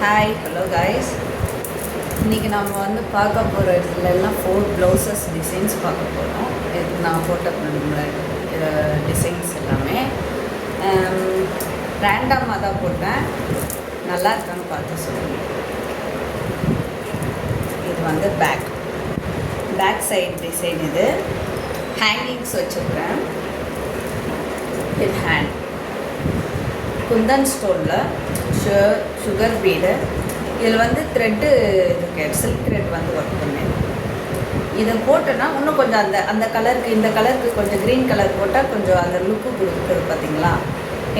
Hi hello guys. இன்றைக்கி நம்ம வந்து பார்க்க போகிற இதுலலாம் 4 ப்ளவுசஸ் டிசைன்ஸ் பார்க்க போகிறோம். இது நான் போட்ட டிசைன்ஸ் எல்லாமே ரேண்டமாக தான் போட்டேன். நல்லா இருக்கான்னு பார்த்து சொல்லுங்கள். இது வந்து பேக் சைடு டிசைன். இது ஹேங்கிங்ஸ் வச்சுருக்கேன். இது ஹேண்ட் குந்தன் ஸ்டோனில் சுகர் பீடு. இதில் வந்து த்ரெட்டு இருக்கு, சில்க் த்ரெட் வந்து ஒர்க் பண்ணேன். இதை போட்டோன்னா இன்னும் கொஞ்சம் அந்த கலருக்கு இந்த கலருக்கு கொஞ்சம் க்ரீன் கலர் போட்டால் கொஞ்சம் அந்த லுக்கு கொடுக்குறது பார்த்தீங்களா.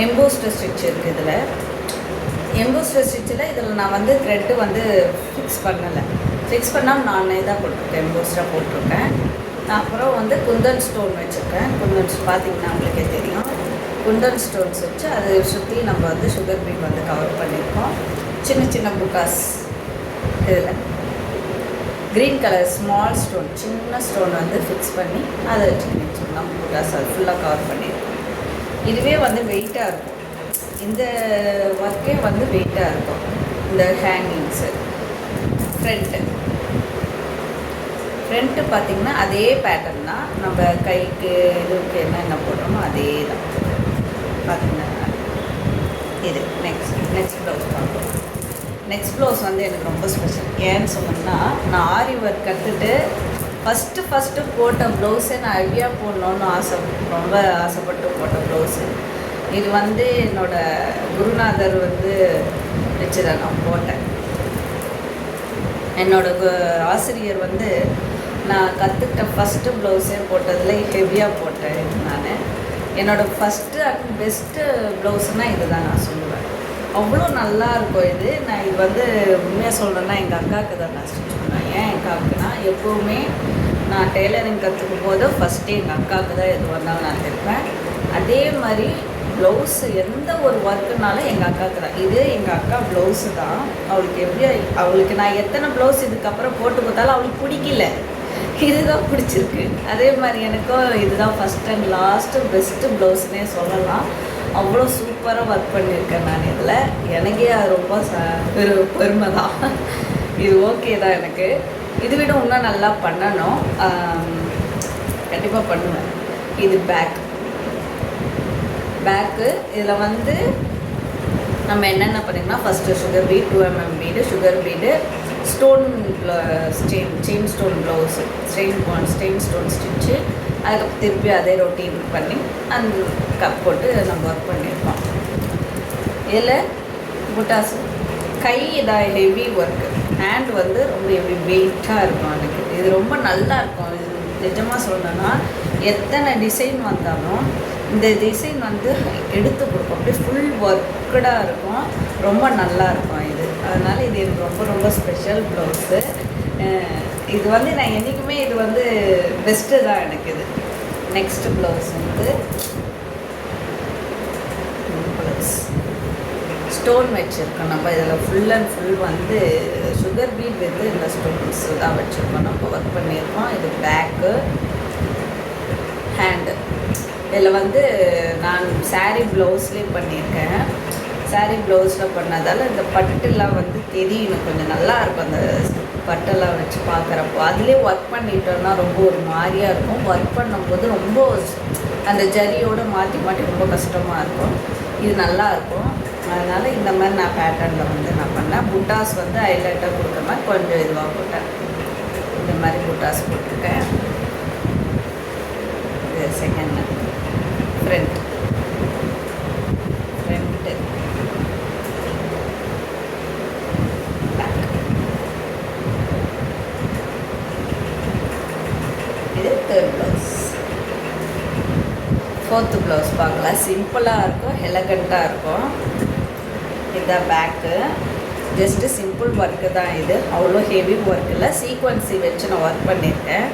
எம்போஸ்டர் ஸ்டிச் இருக்குது. இதில் எம்போஸ்டர் ஸ்டிச்சில் இதில் நான் வந்து த்ரெட்டு வந்து ஃபிக்ஸ் பண்ணால் நானே தான் போட்டிருக்கேன், எம்போஸ்டராக போட்டிருக்கேன். அப்புறம் வந்து குந்தன் ஸ்டோன் வச்சுருக்கேன். குந்தன் பார்த்தீங்கன்னா உங்களுக்கே தெரியும். குந்தன் ஸ்டோன்ஸ் வச்சு அதை சுற்றி நம்ம வந்து சுகர் பீட் வந்து கவர் பண்ணியிருக்கோம். சின்ன சின்ன புட்டாஸ் இதில் க்ரீன் கலர் ஸ்மால் ஸ்டோன், சின்ன ஸ்டோன் வந்து ஃபிக்ஸ் பண்ணி அதை வச்சு நம்ம புட்டாஸ் அது ஃபுல்லாக கவர் பண்ணியிருக்கோம். இதுவே வந்து வெயிட்டாக இருக்கும். இந்த ஒர்க்கே வந்து வெயிட்டாக இருக்கும். இந்த ஹேங்கிங்ஸு ஃப்ரண்ட்டு பார்த்திங்கன்னா அதே பேட்டர்ன் தான். நம்ம கைக்கு இதுக்கு என்னென்ன போட்டோமோ அதே தான் பார்த்திங்கன்னா. இது நெக்ஸ்ட் ப்ளவுஸ் பார்ப்போம். நெக்ஸ்ட் ப்ளவுஸ் வந்து எனக்கு ரொம்ப ஸ்பெஷல். ஏன்னு சொன்னோம்னா, நான் ஆரி ஒர்க் கற்றுட்டு ஃபஸ்ட்டு போட்ட ப்ளவுஸே நான் ஐடியா போடணுன்னு ரொம்ப ஆசைப்பட்டு போட்ட ப்ளவுஸு. இது வந்து என்னோடய குருநாதர் வந்து வச்சு தான் நான் போட்டேன். என்னோடய ஆசிரியர் வந்து நான் கற்றுக்கிட்ட ஃபஸ்ட்டு ப்ளவுஸே போட்டதில் ஹெவியாக போட்டேன். நான் என்னோடய ஃபஸ்ட்டு அண்ட் பெஸ்ட்டு ப்ளவுஸுனால் இது தான் நான் சொல்லுவேன். அவ்வளோ நல்லாயிருக்கும் இது. நான் இது வந்து உண்மையாக சொல்கிறேன்னா எங்கள் அக்காவுக்கு தான் நான் ஸ்டிச் பண்ணுவேன். ஏன் எங்கள் அக்காவுக்குனா, எப்போவுமே நான் டெய்லரிங் கற்றுக்கும் போது ஃபஸ்ட்டு எங்கள் அக்காவுக்கு தான் எது வந்தாலும் நான் தைப்பேன். அதே மாதிரி ப்ளவுஸு எந்த ஒரு ஒர்க்குனாலும் எங்கள் அக்காவுக்கு தான். இது எங்கள் அக்கா ப்ளவுஸு தான். அவளுக்கு நான் எத்தனை ப்ளவுஸ் இதுக்கப்புறம் போட்டு கொடுத்தாலும் அவளுக்கு பிடிக்கல, இதுதான் பிடிச்சிருக்கு. அதே மாதிரி எனக்கும் இதுதான் ஃபஸ்ட் அண்ட் லாஸ்ட்டு பெஸ்ட்டு ப்ளவுஸ்னே சொல்லலாம். அவ்வளோ சூப்பராக ஒர்க் பண்ணியிருக்கேன் நான் இதில். எனக்கே அது ரொம்ப பெருமை தான். இது ஓகே தான். எனக்கு இது விட இன்னும் நல்லா பண்ணணும், கண்டிப்பாக பண்ணுவேன். இது பேக்கு. இதில் வந்து நம்ம என்னென்ன பண்ணிங்கன்னா, first sugar bead, 2 mm bead, sugar bead, stone chain stone blouse, stain stone stitch. அதுக்கப்புறம் திருப்பி அதே ரொட்டீன் பண்ணி அந்த கப் போட்டு நம்ம ஒர்க் பண்ணியிருக்கோம். இதில் புட்டாஸு கை இதாக ஹெவி ஒர்க்கு. ஹேண்ட் வந்து ரொம்ப ஹெவி வெயிட்டாக இருக்கும். எனக்கு இது ரொம்ப நல்லா இருக்கும். இது நிஜமாக சொல்லணும்னா, எத்தனை டிசைன் வந்தாலும் இந்த டிசைன் வந்து எடுத்து கொடுக்கும். அப்படியே ஃபுல் ஒர்க்கடாக இருக்கும். ரொம்ப நல்லா இருக்கும் இது. அதனால் இது எனக்கு ரொம்ப ரொம்ப ஸ்பெஷல் ப்ளவுஸு. இது வந்து நான் என்றைக்குமே இது வந்து பெஸ்ட்டு தான் எனக்கு இது. நெக்ஸ்ட்டு ப்ளவுஸ் வந்து ஸ்டோன் வச்சுருக்கோம். நம்ம இதில் ஃபுல் அண்ட் ஃபுல் வந்து சுகர் பீட் வந்து இந்த ஸ்டோன்ஸ் தான் வச்சுருக்கோம். நம்ம ஒர்க் பண்ணியிருக்கோம். இது பேக்கு, ஹேண்டு. இதில் வந்து நான் சாரீ ப்ளவுஸ்லேயே பண்ணியிருக்கேன். சாரீ ப்ளவுஸில் பண்ணதால் இந்த பட்டுலாம் வந்து தெரியணும், கொஞ்சம் நல்லாயிருக்கும். அந்த பட்டெல்லாம் வச்சு பார்க்குறப்போ அதுலேயே ஒர்க் பண்ணிட்டோன்னா ரொம்ப ஒரு மாதிரியாக இருக்கும். ஒர்க் பண்ணும்போது ரொம்ப அந்த ஜரியோடு மாற்றி ரொம்ப கஷ்டமாக இருக்கும். இது நல்லாயிருக்கும். அதனால் இந்த மாதிரி நான் பேட்டர்னில் வந்து நான் பண்ணேன். புட்டாஸ் வந்து ஹைலைட்டாக கொடுக்குற மாதிரி கொஞ்சம் இதுவாக போட்டேன். இந்த மாதிரி புட்டாஸ் போட்டிருக்கேன். இது செகண்ட் ஃப்ரண்ட்டு இது தேர்ட் ப்ளவுஸ். ஃபோர்த்து ப்ளவுஸ் பார்க்கலாம். சிம்பிளாக இருக்கும், எலகண்ட்டாக இருக்கும். இதுதான் பேக்கு. ஜஸ்ட்டு சிம்பிள் ஒர்க்கு தான் இது. அவ்வளோ ஹெவி ஒர்க் இல்லை. சீக்வன்சி வச்சு நான் ஒர்க் பண்ணியிருக்கேன்.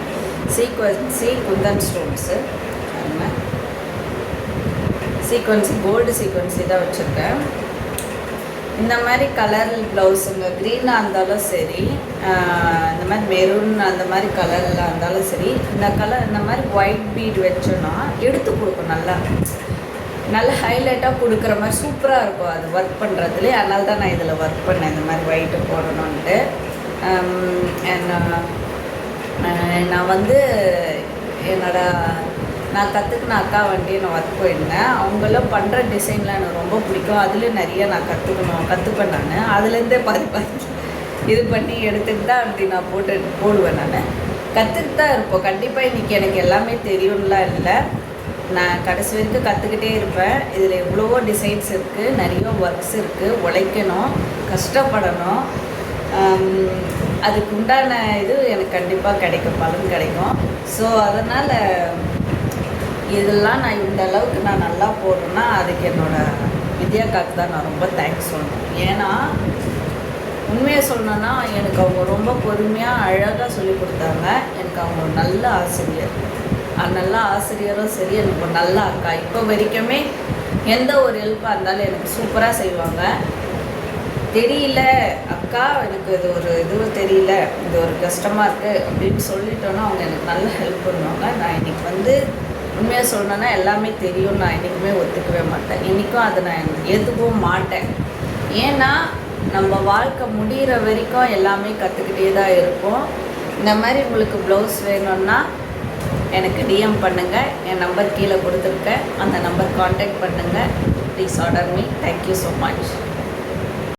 குந்தன் ஸ்டோன்ஸு, சீக்வன்சி கோல்டு சீக்வன்சி தான் வச்சுருக்கேன். இந்த மாதிரி கலர் ப்ளவுஸுங்க க்ரீனாக இருந்தாலும் சரி, இந்த மாதிரி மெரூன் அந்த மாதிரி கலரில் இருந்தாலும் சரி, இந்த மாதிரி ஒயிட் பீட் வச்சோன்னா எடுத்து கொடுக்கும் நல்லா. நல்ல ஹைலைட்டாக கொடுக்குற மாதிரி சூப்பராக இருக்கும் அது ஒர்க் பண்ணுறதுலே. அதனால தான் நான் இதில் ஒர்க் பண்ணேன், இந்த மாதிரி ஒயிட்டு போடணுன்ட்டு. நான் வந்து நான் கற்றுக்கின அக்கா வண்டியை நான் ஒர்க் போயிருந்தேன். அவங்களும் பண்ணுற டிசைன்லாம் எனக்கு ரொம்ப பிடிக்கும். அதுலேயும் நிறைய நான் கற்றுப்பேன். நான் அதுலேருந்தே பாதி இது பண்ணி எடுத்துக்கிட்டு தான் அப்படி நான் போடுவேன். நான் கற்றுக்கிட்டு தான் இருப்போம். கண்டிப்பாக இன்றைக்கி எனக்கு எல்லாமே தெரியும்லாம் இல்லை. நான் கடைசி வரைக்கும் கற்றுக்கிட்டே இருப்பேன். இதில் எவ்வளவோ டிசைன்ஸ் இருக்குது, நிறைய ஒர்க்ஸ் இருக்குது. உழைக்கணும், கஷ்டப்படணும். அதுக்கு உண்டான இது எனக்கு கண்டிப்பாக கிடைக்கும், பலன் கிடைக்கும். ஸோ அதனால் இதெல்லாம் நான் இந்த அளவுக்கு நான் நல்லா போடுறேன்னா அதுக்கு என்னோடய வித்யாக்காக்கு தான் நான் ரொம்ப தேங்க்ஸ் சொல்லணும். ஏன்னா உண்மையை சொல்லணுன்னா எனக்கு அவங்க ரொம்ப பொறுமையாக அழகாக சொல்லி கொடுத்தாங்க. எனக்கு அவங்க ஒரு நல்ல ஆசிரியர். நல்ல ஆசிரியரும் சரி, எனக்கு ஒரு நல்ல அக்கா. இப்போ வரைக்குமே எந்த ஒரு ஹெல்ப்பாக இருந்தாலும் எனக்கு சூப்பராக செய்வாங்க. தெரியல அக்கா, எனக்கு இது தெரியல, இது ஒரு கஷ்டமாக இருக்குது அப்படின்னு சொல்லிட்டோன்னா அவங்க எனக்கு நல்ல ஹெல்ப் பண்ணுவாங்க. நான் இன்றைக்கி வந்து உண்மையாக சொல்லணுன்னா எல்லாமே தெரியும் நான் என்றைக்குமே ஒத்துக்கவே மாட்டேன். இன்றைக்கும் அதை நான் ஏற்றுக்கவும் மாட்டேன். ஏன்னா நம்ம வாழ்க்கை முடிகிற வரைக்கும் எல்லாமே கற்றுக்கிட்டே தான் இருப்போம். இந்த மாதிரி உங்களுக்கு ப்ளவுஸ் வேணும்னா எனக்கு டிஎம் பண்ணுங்கள். என் நம்பர் கீழே கொடுத்துருக்கேன், அந்த நம்பர் காண்டாக்ட் பண்ணுங்கள். Please order me. Thank you so much.